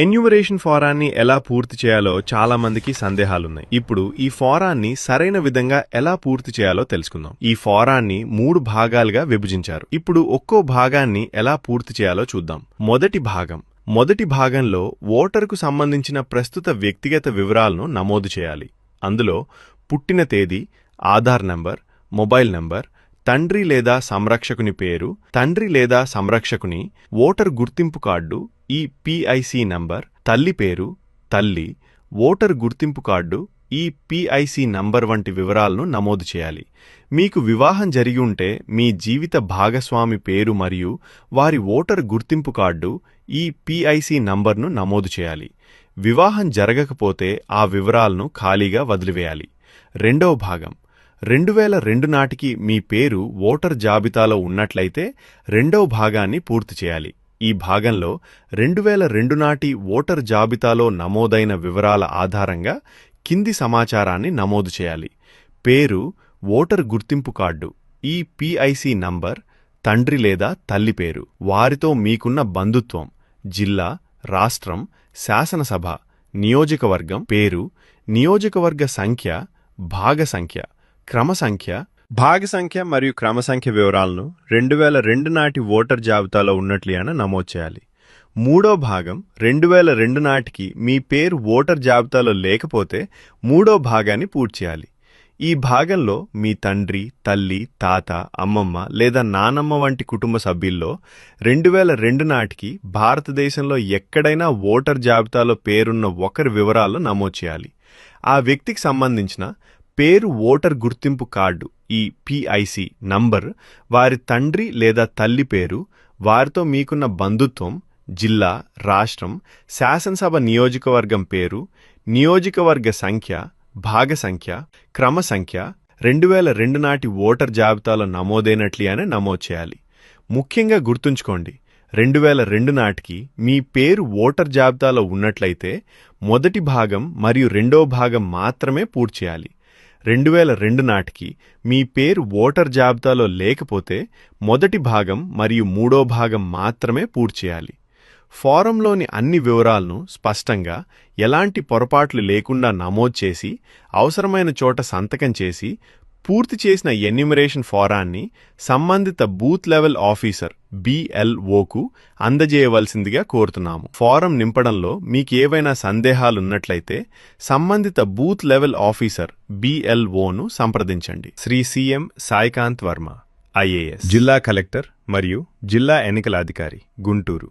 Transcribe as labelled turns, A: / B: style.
A: Enumeration ఫారాన్ని ఎలా పూర్తి చేయాలో చాలా మందికి సందేహాలున్నాయి. ఇప్పుడు ఈ ఫారాన్ని సరైన విధంగా ఎలా పూర్తి చేయాలో తెలుసుకుందాం. ఈ ఫారాన్ని 3 భాగాలుగా విభజించారు. ఇప్పుడు ఒక్కో భాగాన్ని ఎలా పూర్తి చేయాలో చూద్దాం. మొదటి భాగంలో ఓటరుకు సంబంధించిన ప్రస్తుత వ్యక్తిగత వివరాలను నమోదు చేయాలి. అందులో పుట్టిన తేదీ, ఆధార్ నంబర్, మొబైల్ నంబర్, తండ్రి లేదా సంరక్షకుని పేరు, తండ్రి లేదా సంరక్షకుని ఓటర్ గుర్తింపు కార్డు, ఈ పిఐసి నంబర్, తల్లి పేరు, తల్లి, ఓటర్ గుర్తింపు కార్డు, ఈ పిఐసి నంబర్ వంటి వివరాలను నమోదు చేయాలి. మీకు వివాహం జరిగి ఉంటే మీ జీవిత భాగస్వామి పేరు మరియు వారి ఓటర్ గుర్తింపు కార్డు, ఈ పిఐసి నంబర్ను నమోదు చేయాలి. వివాహం జరగకపోతే ఆ వివరాలను ఖాళీగా వదిలివేయాలి. రెండవ భాగం 2002 నాటికి మీ పేరు ఓటర్ జాబితాలో ఉన్నట్లయితే రెండవ భాగాన్ని పూర్తి చేయాలి. ఈ భాగంలో 2002 నాటి ఓటర్ జాబితాలో నమోదైన వివరాల ఆధారంగా కింది సమాచారాన్ని నమోదు చేయాలి. పేరు, ఓటర్ గుర్తింపు కార్డు, ఈ పిఐసి నంబర్, తండ్రి లేదా తల్లి పేరు, వారితో మీకున్న బంధుత్వం, జిల్లా, రాష్ట్రం, శాసనసభ, నియోజకవర్గం పేరు, నియోజకవర్గ సంఖ్య, భాగ సంఖ్య, క్రమ సంఖ్య, భాగ సంఖ్య మరియు క్రమ సంఖ్య వివరాలను 2002 నాటి ఓటర్ జాబితాలో ఉన్నట్లుగానే నమోదు చేయాలి. మూడో భాగం 2002 నాటికి మీ పేరు ఓటర్ జాబితాలో లేకపోతే మూడో భాగాన్ని పూర్తి చేయాలి. ఈ భాగంలో మీ తండ్రి, తల్లి, తాత, అమ్మమ్మ లేదా నానమ్మ వంటి కుటుంబ సభ్యుల్లో 2002 నాటికి భారతదేశంలో ఎక్కడైనా ఓటర్ జాబితాలో పేరున్న ఒకరి వివరాలను నమోదు చేయాలి. ఆ వ్యక్తికి సంబంధించిన పేరు ఓటర్ గుర్తింపు కార్డు, ఈ పిఐసి నంబర్, వారి తండ్రి లేదా తల్లి పేరు, వారితో మీకున్న బంధుత్వం, జిల్లా, రాష్ట్రం, శాసనసభ నియోజకవర్గం పేరు, నియోజకవర్గ సంఖ్య, భాగ సంఖ్య, క్రమ సంఖ్య 2002 నాటి ఓటర్ జాబితాలో నమోదైనట్లుగానే నమోదు చేయాలి. ముఖ్యంగా గుర్తుంచుకోండి, 2002 నాటికి మీ పేరు ఓటర్ జాబితాలో ఉన్నట్లయితే మొదటి భాగం మరియు రెండో భాగం మాత్రమే పూర్తి చేయాలి. 2002 నాటికి మీ పేరు ఓటర్ జాబితాలో లేకపోతే మొదటి భాగం మరియు మూడో భాగం మాత్రమే పూర్తి చేయాలి. ఫారంలోని అన్ని వివరాలను స్పష్టంగా, ఎలాంటి పొరపాట్లు లేకుండా నమోదు చేసి, అవసరమైన చోట సంతకం చేసి, పూర్తి చేసిన ఎన్యూమరేషన్ ఫారాన్ని సంబంధిత బూత్ లెవెల్ ఆఫీసర్ BLOకు అందజేయవలసిందిగా కోరుతున్నాము. ఫారం నింపడంలో మీకేవైనా సందేహాలున్నట్లయితే సంబంధిత బూత్ లెవెల్ ఆఫీసర్ BLOను సంప్రదించండి. శ్రీ CM సాయికాంత్ వర్మ, IAS, జిల్లా కలెక్టర్ మరియు జిల్లా ఎన్నికల అధికారి, గుంటూరు.